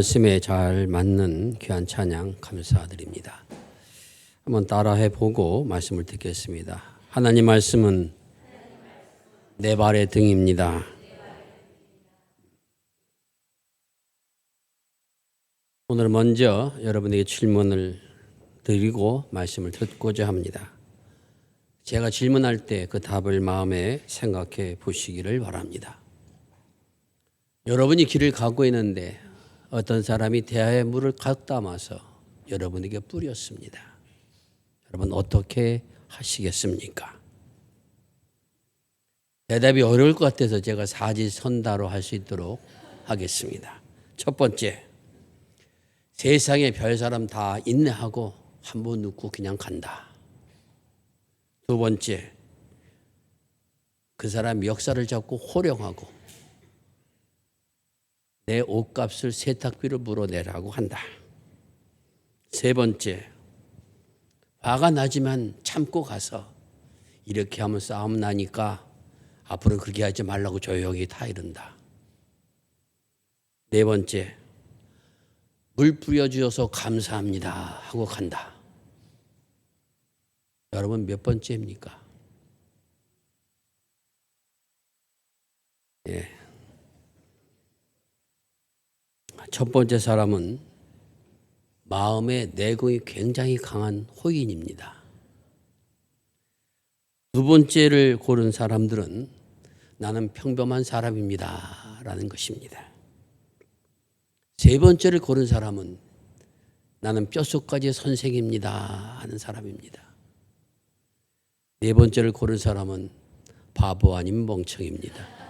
말씀에 잘 맞는 귀한 찬양 감사드립니다. 한번 따라해 보고 말씀을 듣겠습니다. 하나님 말씀은 내 발의 등입니다. 오늘 먼저 여러분에게 질문을 드리고 말씀을 듣고자 합니다. 제가 질문할 때 그 답을 마음에 생각해 보시기를 바랍니다. 여러분이 길을 가고 있는데 어떤 사람이 대야에 물을 가득 담아서 여러분에게 뿌렸습니다. 여러분 어떻게 하시겠습니까? 대답이 어려울 것 같아서 제가 사지선다로 할 수 있도록 하겠습니다. 첫 번째, 세상에 별 사람 다 인내하고 한 번 눕고 그냥 간다. 두 번째, 그 사람 역사를 잡고 호령하고 내 옷값을 세탁비로 물어내라고 한다. 세 번째, 화가 나지만 참고 가서 이렇게 하면 싸움 나니까 앞으로는 그렇게 하지 말라고 조용히 다 이른다. 네 번째, 물 뿌려주셔서 감사합니다 하고 간다. 여러분 몇 번째입니까? 첫 번째 사람은 마음의 내공이 굉장히 강한 호인입니다. 두 번째를 고른 사람들은 나는 평범한 사람입니다 라는 것입니다. 세 번째를 고른 사람은 나는 뼛속까지 선생입니다 하는 사람입니다. 네 번째를 고른 사람은 바보 아닌 멍청입니다.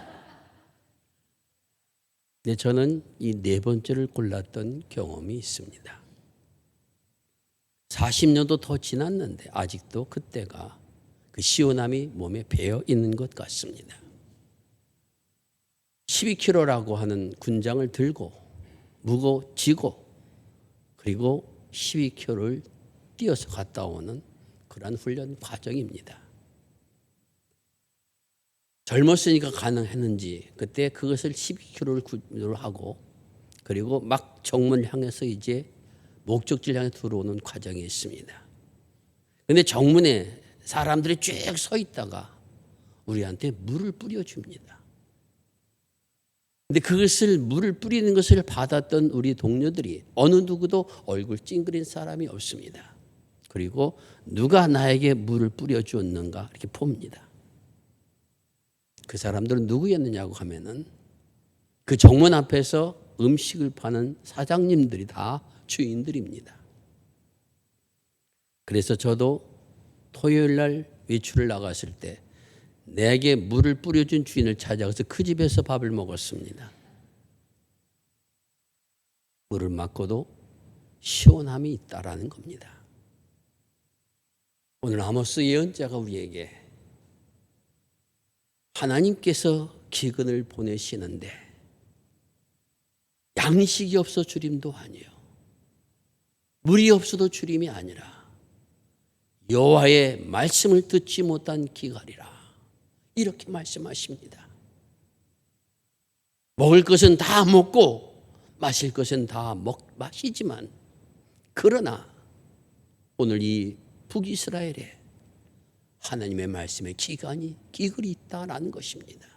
근데 저는 이 네 번째를 골랐던 경험이 있습니다. 40년도 더 지났는데 아직도 그때가 그 시원함이 몸에 배어 있는 것 같습니다. 12kg라고 하는 군장을 들고 무거워지고 그리고 12km를 뛰어서 갔다 오는 그러한 훈련 과정입니다. 젊었으니까 가능했는지 그때 그것을 12km를 하고 그리고 막 정문을 향해서 이제 목적지를 향해 들어오는 과정이 있습니다. 그런데 정문에 사람들이 쭉 서 있다가 우리한테 물을 뿌려줍니다. 근데 그것을 물을 뿌리는 것을 받았던 우리 동료들이 어느 누구도 얼굴 찡그린 사람이 없습니다. 그리고 누가 나에게 물을 뿌려주었는가 이렇게 봅니다. 그 사람들은 누구였느냐고 하면은 그 정문 앞에서 음식을 파는 사장님들이 다 주인들입니다. 그래서 저도 토요일 날 외출을 나갔을 때 내게 물을 뿌려준 주인을 찾아가서 그 집에서 밥을 먹었습니다. 물을 맞고도 시원함이 있다라는 겁니다. 오늘 아모스 예언자가 우리에게 하나님께서 기근을 보내시는데 양식이 없어 주림도 아니요 물이 없어도 주림이 아니라 여호와의 말씀을 듣지 못한 기갈이라 이렇게 말씀하십니다. 먹을 것은 다 먹고 마실 것은 다 마시지만 그러나 오늘 이 북이스라엘에 하나님의 말씀에 기글이 있다라는 것입니다.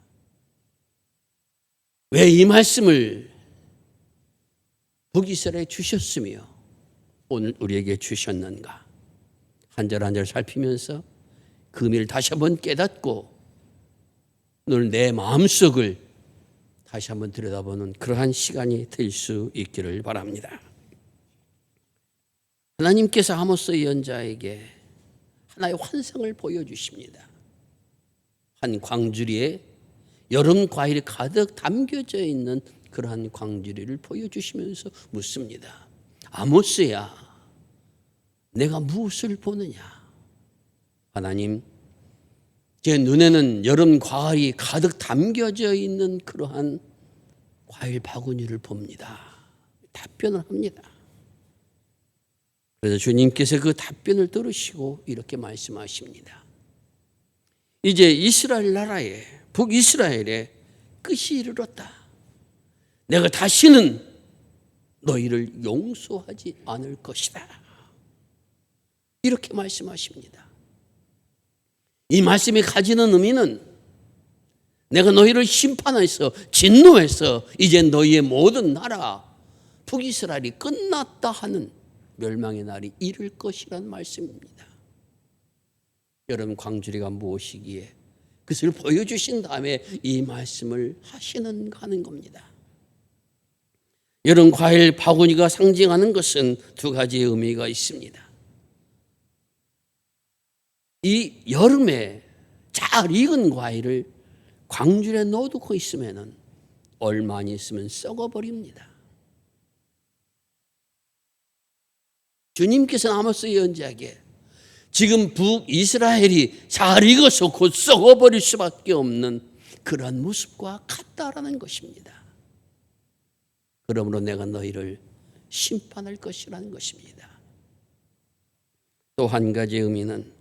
왜 이 말씀을 북이스라엘에 주셨으며 오늘 우리에게 주셨는가? 한 절 한 절 살피면서 그 의미를 다시 한번 깨닫고 오늘 내 마음속을 다시 한번 들여다보는 그러한 시간이 될 수 있기를 바랍니다. 하나님께서 아모스 예언자에게 하나의 환상을 보여주십니다. 한 광주리에 여름 과일이 가득 담겨져 있는 그러한 광주리를 보여주시면서 묻습니다. 아모스야, 내가 무엇을 보느냐? 하나님, 제 눈에는 여름 과일이 가득 담겨져 있는 그러한 과일 바구니를 봅니다. 답변을 합니다. 그래서 주님께서 그 답변을 들으시고 이렇게 말씀하십니다. 이제 이스라엘 나라에 북이스라엘에 끝이 이르렀다. 내가 다시는 너희를 용서하지 않을 것이다. 이렇게 말씀하십니다. 이 말씀이 가지는 의미는 내가 너희를 심판해서 진노해서 이제 너희의 모든 나라 북이스라엘이 끝났다 하는 멸망의 날이 이를 것이란 말씀입니다. 여러분, 광주리가 무엇이기에 그것을 보여주신 다음에 이 말씀을 하는 겁니다. 여러분, 과일 바구니가 상징하는 것은 두 가지의 의미가 있습니다. 이 여름에 잘 익은 과일을 광주리에 넣어두고 있으면 얼마 안 있으면 썩어버립니다. 주님께서는 아모스 예언자에게 지금 북이스라엘이 잘 익어서 곧 썩어버릴 수밖에 없는 그러한 모습과 같다라는 것입니다. 그러므로 내가 너희를 심판할 것이라는 것입니다. 또 한 가지 의미는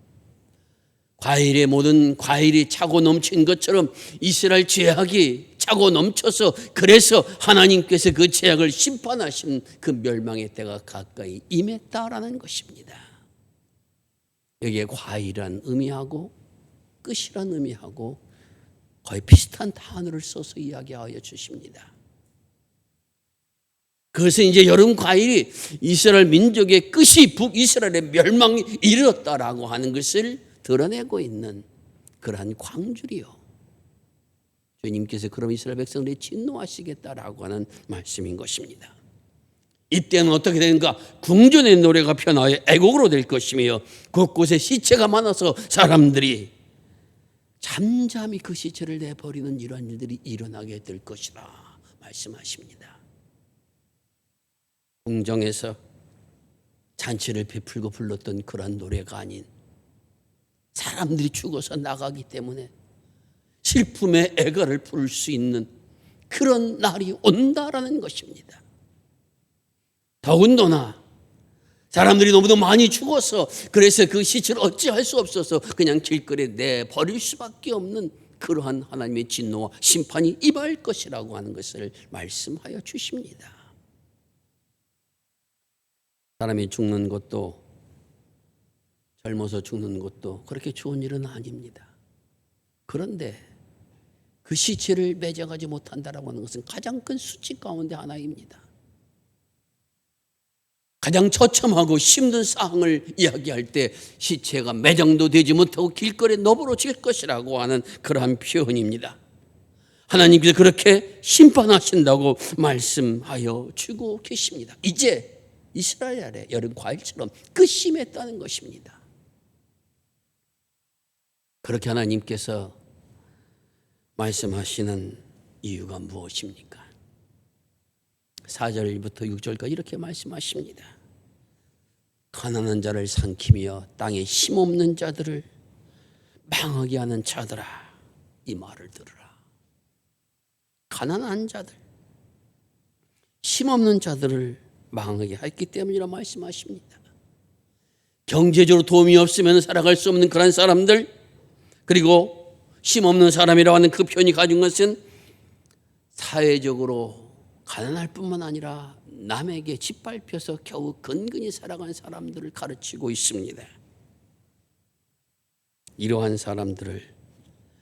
과일의 모든 과일이 차고 넘친 것처럼 이스라엘 죄악이 차고 넘쳐서 그래서 하나님께서 그 죄악을 심판하신 그 멸망의 때가 가까이 임했다라는 것입니다. 여기에 과일이란 의미하고 끝이란 의미하고 거의 비슷한 단어를 써서 이야기하여 주십니다. 그것은 이제 여름 과일이 이스라엘 민족의 끝이 북이스라엘의 멸망이 이르렀다라고 하는 것을 드러내고 있는 그러한 광주리요. 주님께서 그럼 이스라엘 백성들이 진노하시겠다라고 하는 말씀인 것입니다. 이때는 어떻게 되는가? 궁전의 노래가 변하여 애곡으로 될 것이며 곳곳에 시체가 많아서 사람들이 잠잠히 그 시체를 내버리는 이러한 일들이 일어나게 될 것이라 말씀하십니다. 궁정에서 잔치를 베풀고 불렀던 그러한 노래가 아닌 사람들이 죽어서 나가기 때문에 슬픔의 애가를 부를 수 있는 그런 날이 온다라는 것입니다. 더군다나 사람들이 너무도 많이 죽어서 그래서 그 시체를 어찌할 수 없어서 그냥 길거리에 내버릴 수밖에 없는 그러한 하나님의 진노와 심판이 임할 것이라고 하는 것을 말씀하여 주십니다. 사람이 죽는 것도 젊어서 죽는 것도 그렇게 좋은 일은 아닙니다. 그런데 그 시체를 매장하지 못한다라고 하는 것은 가장 큰 수치 가운데 하나입니다. 가장 처참하고 힘든 상황을 이야기할 때 시체가 매장도 되지 못하고 길거리에 너부러질 것이라고 하는 그러한 표현입니다. 하나님께서 그렇게 심판하신다고 말씀하여 주고 계십니다. 이제 이스라엘의 여름 과일처럼 끝이 맺다는 것입니다. 그렇게 하나님께서 말씀하시는 이유가 무엇입니까? 4절부터 6절까지 이렇게 말씀하십니다. 가난한 자를 삼키며 땅에 힘없는 자들을 망하게 하는 자들아, 이 말을 들으라. 가난한 자들, 힘없는 자들을 망하게 했기 때문이라 말씀하십니다. 경제적으로 도움이 없으면 살아갈 수 없는 그런 사람들, 그리고 힘없는 사람이라고 하는 그 표현이 가진 것은 사회적으로 가난할 뿐만 아니라 남에게 짓밟혀서 겨우 근근히 살아간 사람들을 가르치고 있습니다. 이러한 사람들을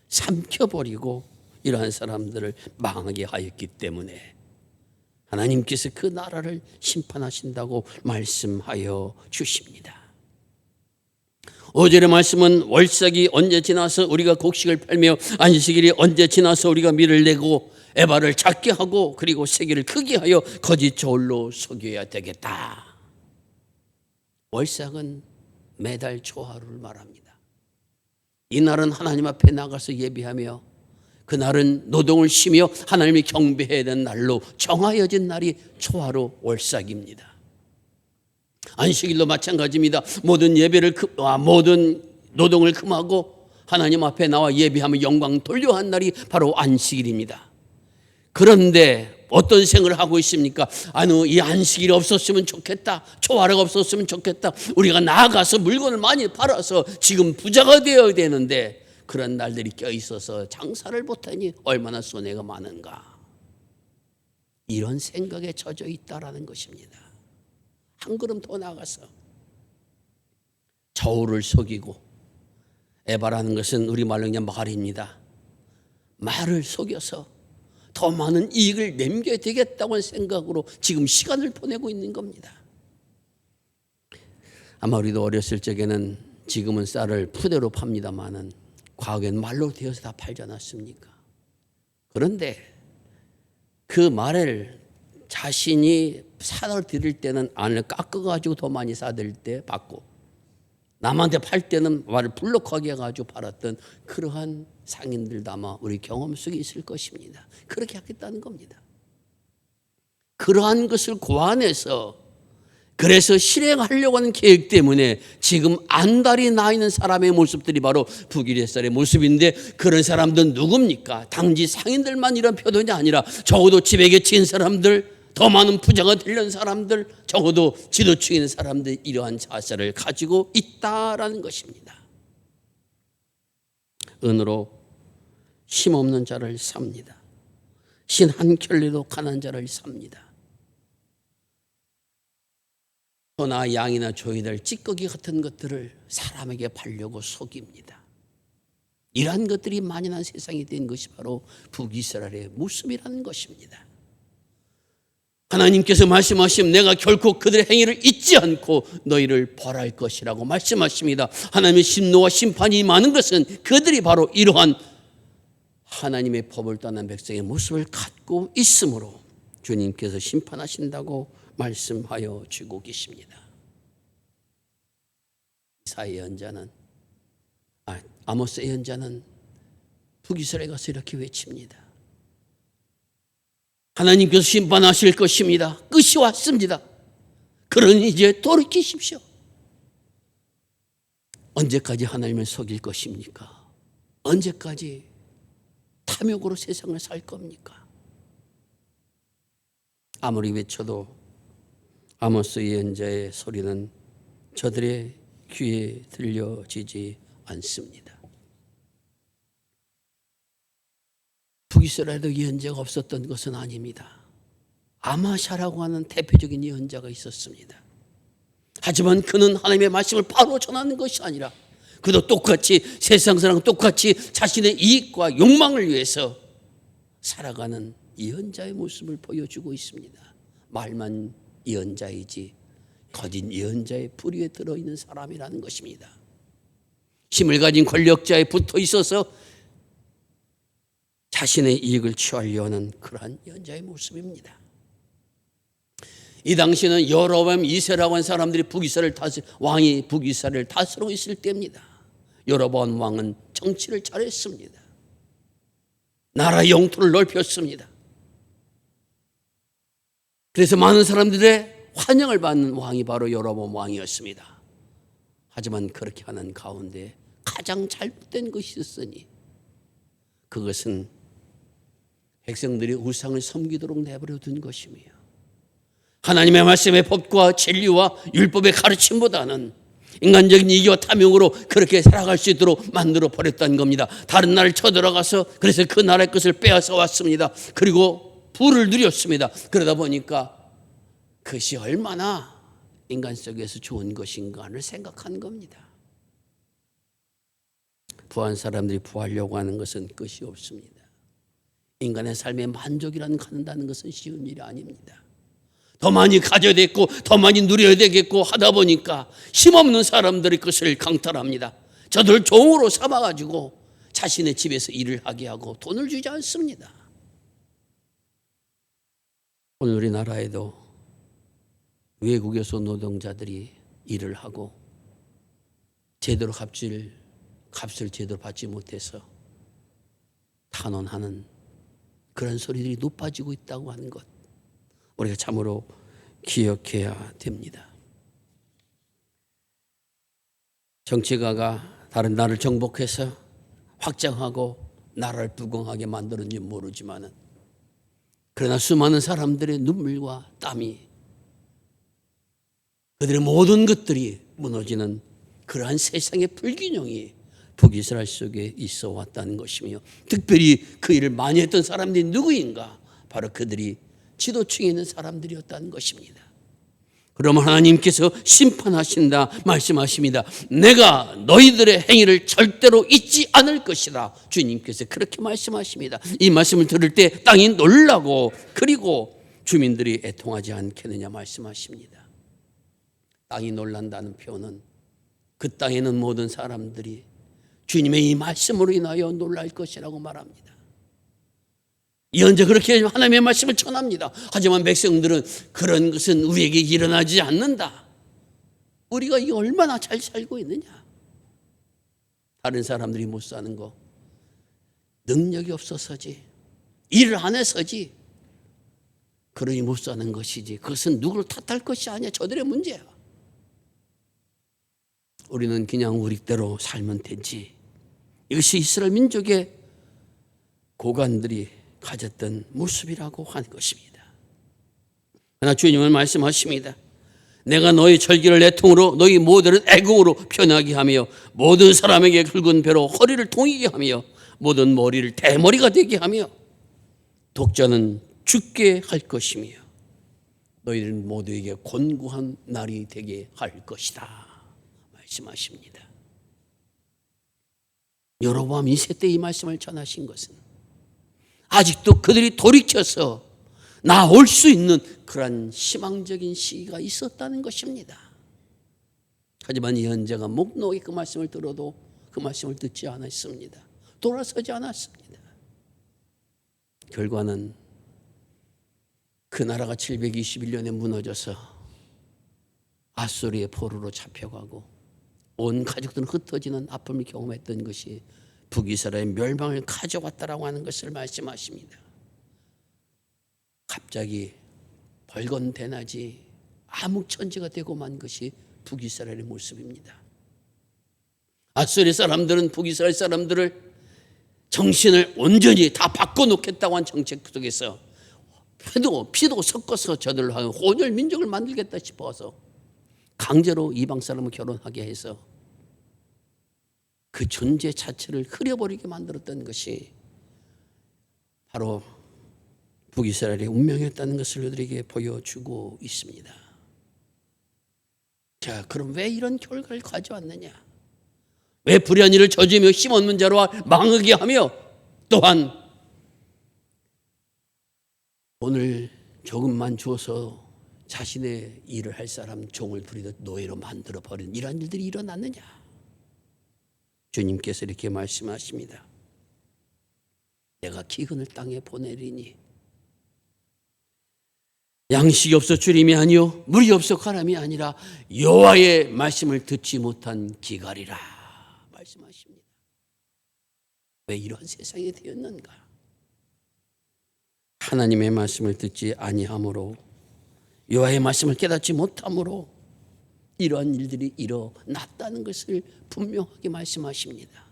삼켜버리고 이러한 사람들을 망하게 하였기 때문에 하나님께서 그 나라를 심판하신다고 말씀하여 주십니다. 5절의 말씀은 월삭이 언제 지나서 우리가 곡식을 팔며 안식일이 언제 지나서 우리가 밀을 내고 에바를 작게 하고 그리고 세기를 크게 하여 거짓 저울로 속여야 되겠다. 월삭은 매달 초하루를 말합니다. 이날은 하나님 앞에 나가서 예배하며 그날은 노동을 쉬며 하나님을 경배해야 되는 날로 정하여진 날이 초하루 월삭입니다. 안식일도 마찬가지입니다. 모든 예배를 모든 노동을 금하고 하나님 앞에 나와 예배하며 영광 돌려 한 날이 바로 안식일입니다. 그런데 어떤 생각을 하고 있습니까? 이 안식일이 없었으면 좋겠다. 초하루가 없었으면 좋겠다. 우리가 나아가서 물건을 많이 팔아서 지금 부자가 되어야 되는데 그런 날들이 껴있어서 장사를 못하니 얼마나 손해가 많은가. 이런 생각에 젖어 있다라는 것입니다. 한 걸음 더 나아가서 저울을 속이고, 에바라는 것은 우리말로 그냥 말입니다. 말을 속여서 더 많은 이익을 남겨야 되겠다고 생각으로 지금 시간을 보내고 있는 겁니다. 아마 우리도 어렸을 적에는, 지금은 쌀을 푸대로 팝니다마는 과거엔 말로 되어서 다 팔지 않았습니까? 그런데 그 말을 자신이 사다 드릴 때는 안을 깎아가지고 더 많이 사드릴 때 받고, 남한테 팔 때는 말을 불룩하게 해가지고 팔았던 그러한 상인들도 아마 우리 경험 속에 있을 것입니다. 그렇게 하겠다는 겁니다. 그러한 것을 고안해서, 그래서 실행하려고 하는 계획 때문에 지금 안달이 나 있는 사람의 모습들이 바로 북이레살의 모습인데, 그런 사람들은 누굽니까? 단지 상인들만 이런 표현이 아니라 적어도 지배계 친 사람들, 더 많은 부자가 되려는 사람들, 적어도 지도층인 사람들이 이러한 자세를 가지고 있다라는 것입니다. 은으로 힘없는 자를 삽니다. 신 한 켤레로 가난한 자를 삽니다. 소나 양이나 조이들, 찌꺼기 같은 것들을 사람에게 팔려고 속입니다. 이러한 것들이 만연한 세상이 된 것이 바로 북이스라엘의 모습이라는 것입니다. 하나님께서 말씀하시면 내가 결코 그들의 행위를 잊지 않고 너희를 벌할 것이라고 말씀하십니다. 하나님의 심노와 심판이 많은 것은 그들이 바로 이러한 하나님의 법을 떠난 백성의 모습을 갖고 있으므로 주님께서 심판하신다고 말씀하여 주고 계십니다. 이사야 예언자는, 아모스 예언자는 북이스라엘에 가서 이렇게 외칩니다. 하나님께서 심판하실 것입니다. 끝이 왔습니다. 그러니 이제 돌이키십시오. 언제까지 하나님을 속일 것입니까? 언제까지 탐욕으로 세상을 살 겁니까? 아무리 외쳐도 아모스 예언자의 소리는 저들의 귀에 들려지지 않습니다. 북이스라엘도 예언자가 없었던 것은 아닙니다. 아마샤라고 하는 대표적인 예언자가 있었습니다. 하지만 그는 하나님의 말씀을 바로 전하는 것이 아니라, 그도 똑같이 세상 사람과 똑같이 자신의 이익과 욕망을 위해서 살아가는 예언자의 모습을 보여주고 있습니다. 말만 예언자이지 거짓 예언자의 뿌리에 들어있는 사람이라는 것입니다. 힘을 가진 권력자에 붙어 있어서 자신의 이익을 취하려 하는 그러한 예언자의 모습입니다. 이 당시에는 여로보암 2세라고 하는 사람들이 왕이 북이스라엘을 다스리고 있을 때입니다. 여로보암 왕은 정치를 잘했습니다. 나라 영토를 넓혔습니다. 그래서 많은 사람들의 환영을 받는 왕이 바로 여로보암 왕이었습니다. 하지만 그렇게 하는 가운데 가장 잘못된 것이 있었으니, 그것은 백성들이 우상을 섬기도록 내버려 둔 것이며, 하나님의 말씀의 법과 진리와 율법의 가르침보다는 인간적인 이기와 탐욕으로 그렇게 살아갈 수 있도록 만들어 버렸다는 겁니다. 다른 나라를 쳐들어가서 그래서 그 나라의 것을 빼앗아 왔습니다. 그리고 부를 누렸습니다. 그러다 보니까 그것이 얼마나 인간 속에서 좋은 것인가를 생각한 겁니다. 부한 사람들이 부하려고 하는 것은 끝이 없습니다. 인간의 삶에 만족이라는 갖는다는 것은 쉬운 일이 아닙니다. 더 많이 가져야 되겠고 더 많이 누려야 되겠고 하다 보니까 힘없는 사람들의 것을 강탈합니다. 저들 종으로 삼아가지고 자신의 집에서 일을 하게 하고 돈을 주지 않습니다. 오늘 우리나라에도 외국에서 노동자들이 일을 하고 제대로 값을 제대로 받지 못해서 탄원하는 그런 소리들이 높아지고 있다고 하는 것, 우리가 참으로 기억해야 됩니다. 정치가가 다른 나라를 정복해서 확장하고 나라를 부강하게 만들었는지 모르지만은, 그러나 수많은 사람들의 눈물과 땀이, 그들의 모든 것들이 무너지는 그러한 세상의 불균형이 북이스라엘 속에 있어 왔다는 것이며, 특별히 그 일을 많이 했던 사람들이 누구인가? 바로 그들이 지도층에 있는 사람들이었다는 것입니다. 그러면 하나님께서 심판하신다 말씀하십니다. 내가 너희들의 행위를 절대로 잊지 않을 것이다. 주님께서 그렇게 말씀하십니다. 이 말씀을 들을 때 땅이 놀라고 그리고 주민들이 애통하지 않겠느냐 말씀하십니다. 땅이 놀란다는 표현은 그 땅에 있는 모든 사람들이 주님의 이 말씀으로 인하여 놀랄 것이라고 말합니다. 현재 그렇게 하나님의 말씀을 전합니다. 하지만 백성들은 그런 것은 우리에게 일어나지 않는다. 우리가 이 얼마나 잘 살고 있느냐. 다른 사람들이 못 사는 거 능력이 없어서지, 일을 안 해서지, 그러니 못 사는 것이지, 그것은 누구를 탓할 것이 아니야. 저들의 문제야. 우리는 그냥 우리대로 살면 되지. 이것이 이스라엘 민족의 고관들이 가졌던 모습이라고 하는 것입니다. 그러나 주님은 말씀하십니다. 내가 너희 절기를 내 통으로 너희 모두를 애국으로 변하게 하며 모든 사람에게 굵은 배로 허리를 동이게 하며 모든 머리를 대머리가 되게 하며 독자는 죽게 할 것이며 너희들 모두에게 곤고한 날이 되게 할 것이다 말씀하십니다. 여로보암 2세 때 이 말씀을 전하신 것은 아직도 그들이 돌이켜서 나올 수 있는 그런 희망적인 시기가 있었다는 것입니다. 하지만 이 현재가 목 놓이 그 말씀을 들어도 그 말씀을 듣지 않았습니다. 돌아서지 않았습니다. 결과는 그 나라가 721년에 무너져서 아수르의 포로로 잡혀가고 온 가족들은 흩어지는 아픔을 경험했던 것이 북이스라엘의 멸망을 가져왔다라고 하는 것을 말씀하십니다. 갑자기 벌건대낮이 암흑천지가 되고 만 것이 북이스라엘의 모습입니다. 아수르 사람들은 북이스라엘 사람들을 정신을 온전히 다 바꿔놓겠다고 한 정책 속에서 피도 섞어서 저들로 하여 혼혈 민족을 만들겠다 싶어서 강제로 이방 사람을 결혼하게 해서 그 존재 자체를 흐려버리게 만들었던 것이 바로 북이스라엘의 운명이었다는 것을 우리에게 보여주고 있습니다. 자, 그럼 왜 이런 결과를 가져왔느냐? 왜 불의한 일을 저지르며 힘없는 자로 망하게 하며 또한 돈을 조금만 주어서 자신의 일을 할 사람 종을 부리듯 노예로 만들어버리는 이러한 일들이 일어났느냐? 주님께서 이렇게 말씀하십니다. 내가 기근을 땅에 보내리니 양식이 없어 주림이 아니요 물이 없어 가람이 아니라 여호와의 말씀을 듣지 못한 기갈이라 말씀하십니다. 왜 이런 세상이 되었는가? 하나님의 말씀을 듣지 아니함으로 여호와의 말씀을 깨닫지 못함으로 이러한 일들이 일어났다는 것을 분명하게 말씀하십니다.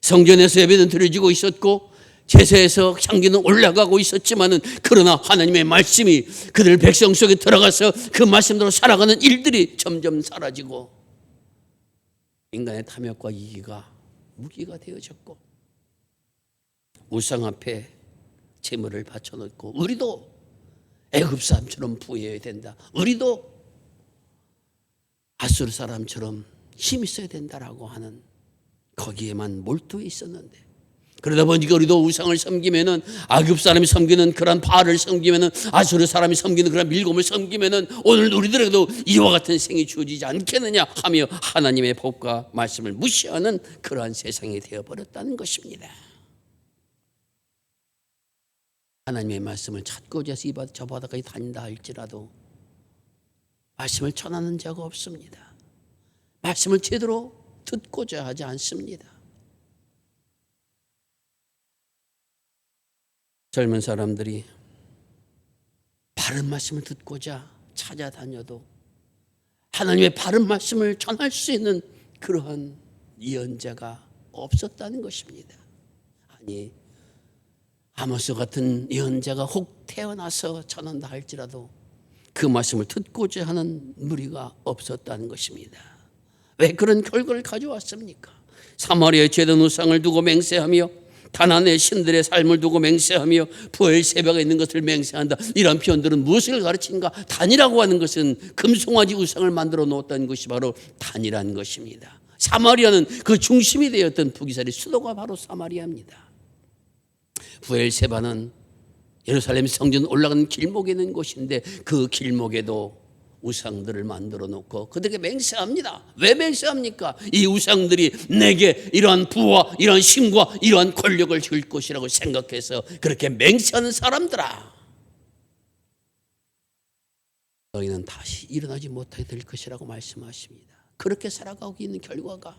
성전에서 예배는 드려지고 있었고 제사에서 향기는 올라가고 있었지만은 그러나 하나님의 말씀이 그들 백성 속에 들어가서 그 말씀대로 살아가는 일들이 점점 사라지고 인간의 탐욕과 이기가 무기가 되어졌고 우상 앞에 재물을 바쳐놓고 우리도 애굽 사람처럼 부여해야 된다. 우리도 아수르 사람처럼 힘이 있어야 된다라고 하는 거기에만 몰두해 있었는데 그러다 보니까 우리도 우상을 섬기면은 아굽 사람이 섬기는 그런 바알을 섬기면은 아수르 사람이 섬기는 그런 밀곰을 섬기면은 오늘 우리들에게도 이와 같은 생이 주어지지 않겠느냐 하며 하나님의 법과 말씀을 무시하는 그러한 세상이 되어버렸다는 것입니다. 하나님의 말씀을 찾고자 해서 저 바다까지 다닌다 할지라도 말씀을 전하는 자가 없습니다. 말씀을 제대로 듣고자 하지 않습니다. 젊은 사람들이 바른 말씀을 듣고자 찾아다녀도 하나님의 바른 말씀을 전할 수 있는 그러한 예언자가 없었다는 것입니다. 아니 아모스 같은 예언자가 혹 태어나서 전한다 할지라도 그 말씀을 듣고자 하는 무리가 없었다는 것입니다. 왜 그런 결과를 가져왔습니까? 사마리아에 제단 우상을 두고 맹세하며 가나안의 신들의 삶을 두고 맹세하며 부엘 세바가 있는 것을 맹세한다. 이런 표현들은 무엇을 가르치는가? 단이라고 하는 것은 금송아지 우상을 만들어 놓았다는 것이 바로 단이라는 것입니다. 사마리아는 그 중심이 되었던 북이스라엘의 수도가 바로 사마리아입니다. 부엘 세바는 예루살렘 성전 올라가는 길목에 있는 곳인데 그 길목에도 우상들을 만들어 놓고 그들에게 맹세합니다. 왜 맹세합니까? 이 우상들이 내게 이러한 부와 이러한 힘과 이러한 권력을 줄 것이라고 생각해서 그렇게 맹세하는 사람들아, 너희는 다시 일어나지 못하게 될 것이라고 말씀하십니다. 그렇게 살아가고 있는 결과가,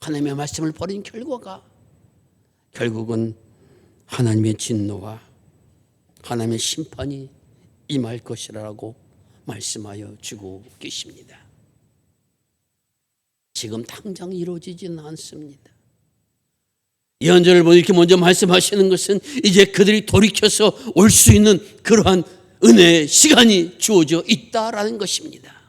하나님의 말씀을 버린 결과가 결국은 하나님의 진노와 하나님의 심판이 임할 것이라고 말씀하여 주고 계십니다. 지금 당장 이루어지지는 않습니다. 예언자를 보니 이렇게 먼저 말씀하시는 것은 이제 그들이 돌이켜서 올 수 있는 그러한 은혜의 시간이 주어져 있다라는 것입니다.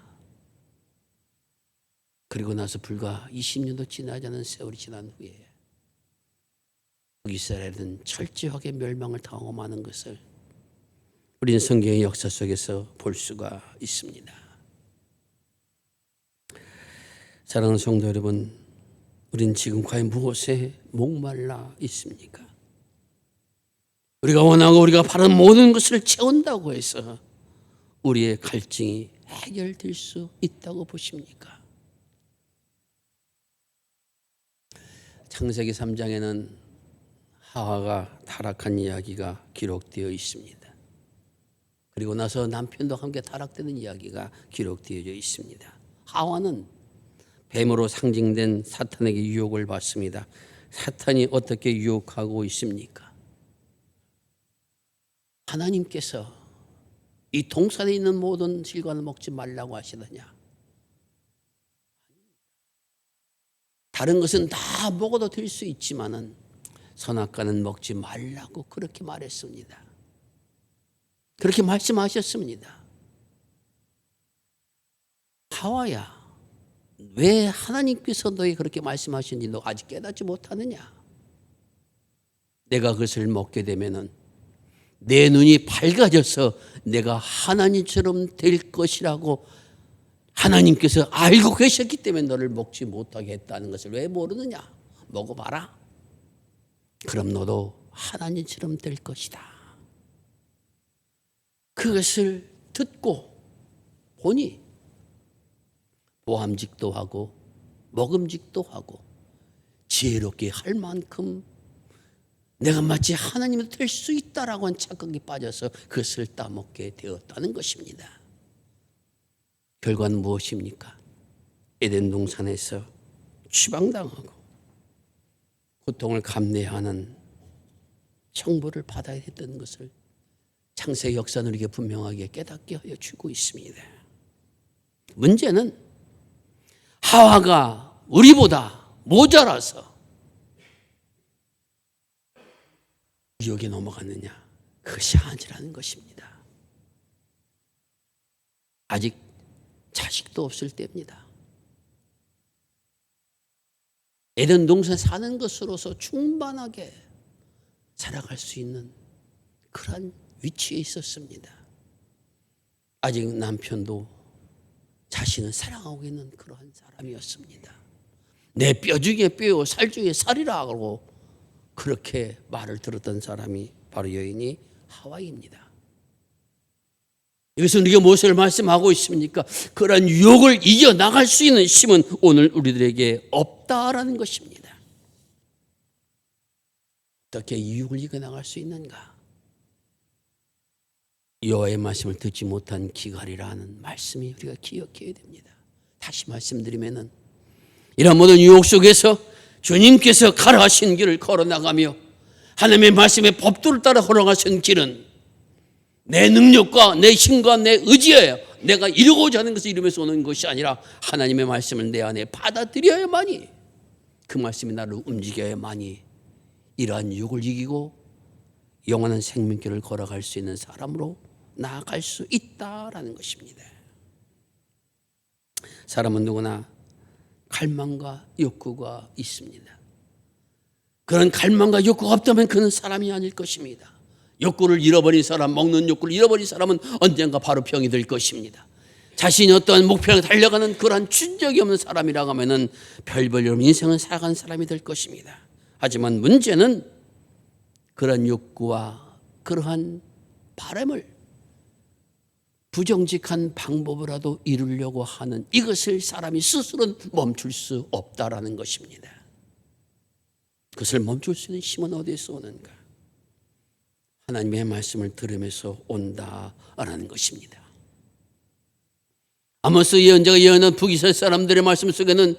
그리고 나서 불과 20년도 지나지 않은 세월이 지난 후에 북이스라엘은 철저하게 멸망을 당하고 마는 것을 우리는 성경의 역사 속에서 볼 수가 있습니다. 사랑하는 성도 여러분, 우리는 지금 과연 무엇에 목말라 있습니까? 우리가 원하고 우리가 바라는 모든 것을 채운다고 해서 우리의 갈증이 해결될 수 있다고 보십니까? 창세기 3장에는 하와가 타락한 이야기가 기록되어 있습니다. 그리고 나서 남편도 함께 타락되는 이야기가 기록되어 있습니다. 하와는 뱀으로 상징된 사탄에게 유혹을 받습니다. 사탄이 어떻게 유혹하고 있습니까? 하나님께서 이 동산에 있는 모든 실과를 먹지 말라고 하시느냐? 다른 것은 다 먹어도 될 수 있지만은 선악과는 먹지 말라고 그렇게 말했습니다. 그렇게 말씀하셨습니다. 하와야, 왜 하나님께서 너희 그렇게 말씀하셨는지 너 아직 깨닫지 못하느냐? 내가 그것을 먹게 되면은 내 눈이 밝아져서 내가 하나님처럼 될 것이라고 하나님께서 알고 계셨기 때문에 너를 먹지 못하게 했다는 것을 왜 모르느냐? 먹어봐라. 그럼 너도 하나님처럼 될 것이다. 그것을 듣고 보니 보암직도 하고 먹음직도 하고 지혜롭게 할 만큼 내가 마치 하나님이 될 수 있다라고 한 착각이 빠져서 그것을 따먹게 되었다는 것입니다. 결과는 무엇입니까? 에덴 동산에서 추방당하고 고통을 감내하는 형벌을 받아야 했던 것을 창세기 역사는 우리에게 분명하게 깨닫게 하여 주고 있습니다. 문제는 하와가 우리보다 모자라서 유혹에 넘어갔느냐? 그것이 아니라는 것입니다. 아직 자식도 없을 때입니다. 에덴 동산 사는 것으로서 충만하게 살아갈 수 있는 그러한 위치에 있었습니다. 아직 남편도 자신을 사랑하고 있는 그러한 사람이었습니다. 내 뼈 중에 뼈요 살 중에 살이라고 그렇게 말을 들었던 사람이 바로 여인이 하와입니다. 여기서 우리가 무엇을 말씀하고 있습니까? 그러한 유혹을 이겨나갈 수 있는 힘은 오늘 우리들에게 없다라는 것입니다. 어떻게 유혹을 이겨나갈 수 있는가? 여호와의 말씀을 듣지 못한 기갈이라는 말씀이 우리가 기억해야 됩니다. 다시 말씀드리면은 이런 모든 유혹 속에서 주님께서 가라 하신 길을 걸어나가며 하나님의 말씀의 법도를 따라 걸어가신 길은 내 능력과 내 힘과 내 의지에 내가 이루고자 하는 것을 이루면서 오는 것이 아니라 하나님의 말씀을 내 안에 받아들여야만이, 그 말씀이 나를 움직여야만이 이러한 유혹을 이기고 영원한 생명길을 걸어갈 수 있는 사람으로 나아갈 수 있다라는 것입니다. 사람은 누구나 갈망과 욕구가 있습니다. 그런 갈망과 욕구가 없다면 그는 사람이 아닐 것입니다. 욕구를 잃어버린 사람, 먹는 욕구를 잃어버린 사람은 언젠가 바로 병이 될 것입니다. 자신이 어떠한 목표에 달려가는 그러한 준적이 없는 사람이라고 하면은 별별로 인생을 살아가는 사람이 될 것입니다. 하지만 문제는 그런 욕구와 그러한 바람을 부정직한 방법으로라도 이루려고 하는 이것을 사람이 스스로는 멈출 수 없다라는 것입니다. 그것을 멈출 수 있는 힘은 어디에서 오는가? 하나님의 말씀을 들으면서 온다라는 것입니다. 아모스 예언자가 예언한 북이스라엘 사람들의 말씀 속에는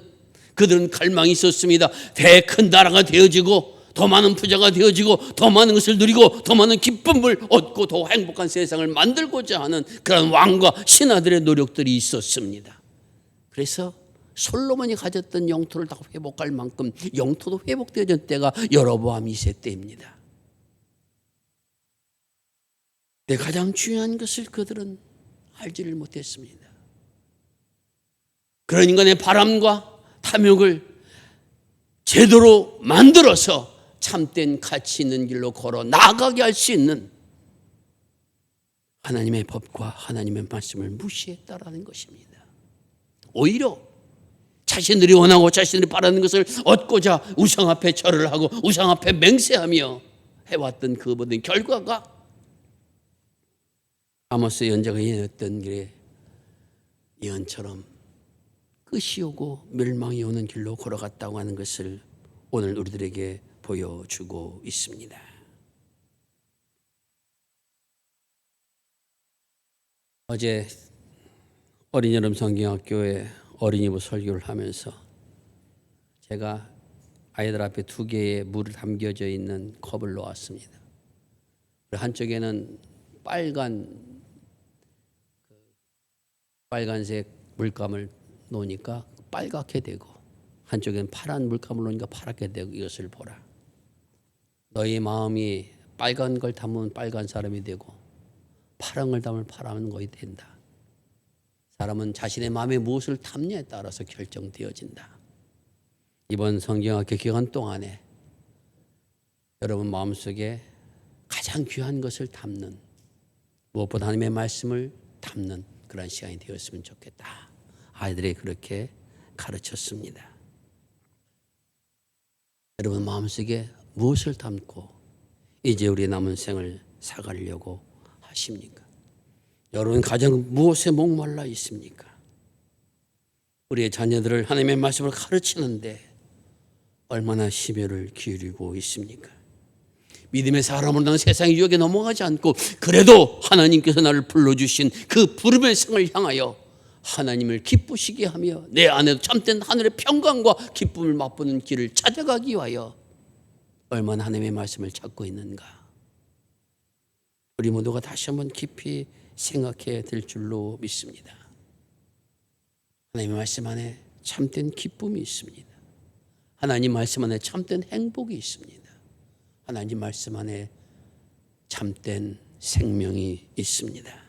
그들은 갈망이 있었습니다. 대 큰 나라가 되어지고 더 많은 부자가 되어지고 더 많은 것을 누리고 더 많은 기쁨을 얻고 더 행복한 세상을 만들고자 하는 그런 왕과 신하들의 노력들이 있었습니다. 그래서 솔로몬이 가졌던 영토를 다 회복할 만큼 영토도 회복되어진 때가 여로보암 2세 때입니다. 근데 가장 중요한 것을 그들은 알지를 못했습니다. 그런 인간의 바람과 탐욕을 제대로 만들어서 참된 가치 있는 길로 걸어 나아가게 할 수 있는 하나님의 법과 하나님의 말씀을 무시했다라는 것입니다. 오히려 자신들이 원하고 자신들이 바라는 것을 얻고자 우상 앞에 절을 하고 우상 앞에 맹세하며 해왔던 그 모든 결과가 아모스 예언자가 예언했던 길에 예언처럼 끝이 오고 멸망이 오는 길로 걸어갔다고 하는 것을 오늘 우리들에게 보여주고 있습니다. 어제 어린 여름 성경학교에 어린이부 설교를 하면서 제가 아이들 앞에 2개의 물이 담겨져 있는 컵을 놓았습니다. 한쪽에는 빨간색 물감을 놓으니까 빨갛게 되고 한쪽에는 파란 물감을 놓으니까 파랗게 되고 이것을 보라. 너희 마음이 빨간 걸 담으면 빨간 사람이 되고 파란 걸 담으면 파란 것이 된다. 사람은 자신의 마음에 무엇을 담냐에 따라서 결정되어진다. 이번 성경학교 기간 동안에 여러분 마음속에 가장 귀한 것을 담는, 무엇보다 하나님의 말씀을 담는 그런 시간이 되었으면 좋겠다. 아이들이 그렇게 가르쳤습니다. 여러분 마음속에 무엇을 담고 이제 우리 남은 생을 살아가려고 하십니까? 여러분 가정 무엇에 목말라 있습니까? 우리의 자녀들을 하나님의 말씀을 가르치는데 얼마나 심혈을 기울이고 있습니까? 믿음의 사람으로 나는 세상의 유혹에 넘어가지 않고 그래도 하나님께서 나를 불러주신 그 부름의 생을 향하여 하나님을 기쁘시게 하며 내 안에도 참된 하늘의 평강과 기쁨을 맛보는 길을 찾아가기 위하여 얼마나 하나님의 말씀을 찾고 있는가. 우리 모두가 다시 한번 깊이 생각해야 될 줄로 믿습니다. 하나님의 말씀 안에 참된 기쁨이 있습니다. 하나님 말씀 안에 참된 행복이 있습니다. 하나님 말씀 안에 참된 생명이 있습니다.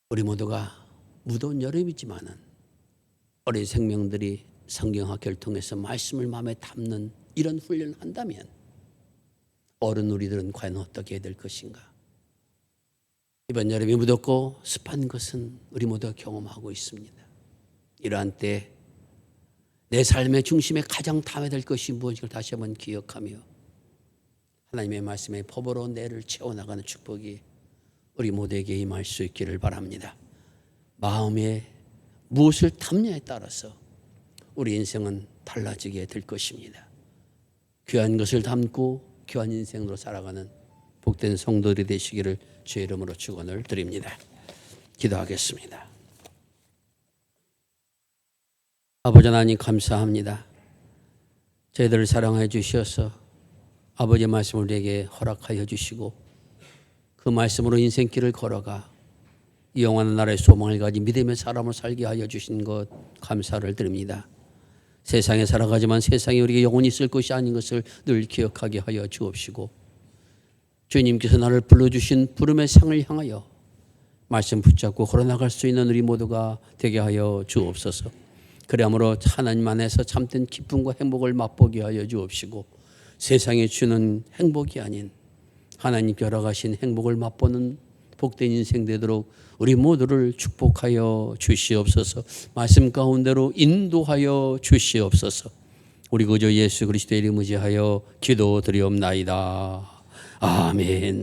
우리 모두가 무더운 여름이지만은 어린 생명들이 성경학교를 통해서 말씀을 마음에 담는 이런 훈련을 한다면 어른 우리들은 과연 어떻게 해야 될 것인가? 이번 여름이 무덥고 습한 것은 우리 모두가 경험하고 있습니다. 이러한 때 내 삶의 중심에 가장 담아야 될 것이 무엇인가 다시 한번 기억하며 하나님의 말씀에 법으로 내를 채워나가는 축복이 우리 모두에게 임할 수 있기를 바랍니다. 마음에 무엇을 담냐에 따라서 우리 인생은 달라지게 될 것입니다. 귀한 것을 담고 귀한 인생으로 살아가는 복된 성도들이 되시기를 주의 이름으로 축원을 드립니다. 기도하겠습니다. 아버지 하나님 감사합니다. 저희들을 사랑해 주셔서 아버지의 말씀을 우리에게 허락하여 주시고 그 말씀으로 인생길을 걸어가 이 영원한 나라의 소망을 가진 믿음의 사람을 살게 하여 주신 것 감사를 드립니다. 세상에 살아가지만 세상에 우리에게 영원히 있을 것이 아닌 것을 늘 기억하게 하여 주옵시고 주님께서 나를 불러주신 부름의 상을 향하여 말씀 붙잡고 걸어나갈 수 있는 우리 모두가 되게 하여 주옵소서. 그러므로 하나님 안에서 참된 기쁨과 행복을 맛보게 하여 주옵시고 세상에 주는 행복이 아닌 하나님께 허락하신 행복을 맛보는 복된 인생 되도록 우리 모두를 축복하여 주시옵소서. 말씀 가운데로 인도하여 주시옵소서. 우리 구주 예수 그리스도의 이름 의지하여 기도드리옵나이다. 아멘.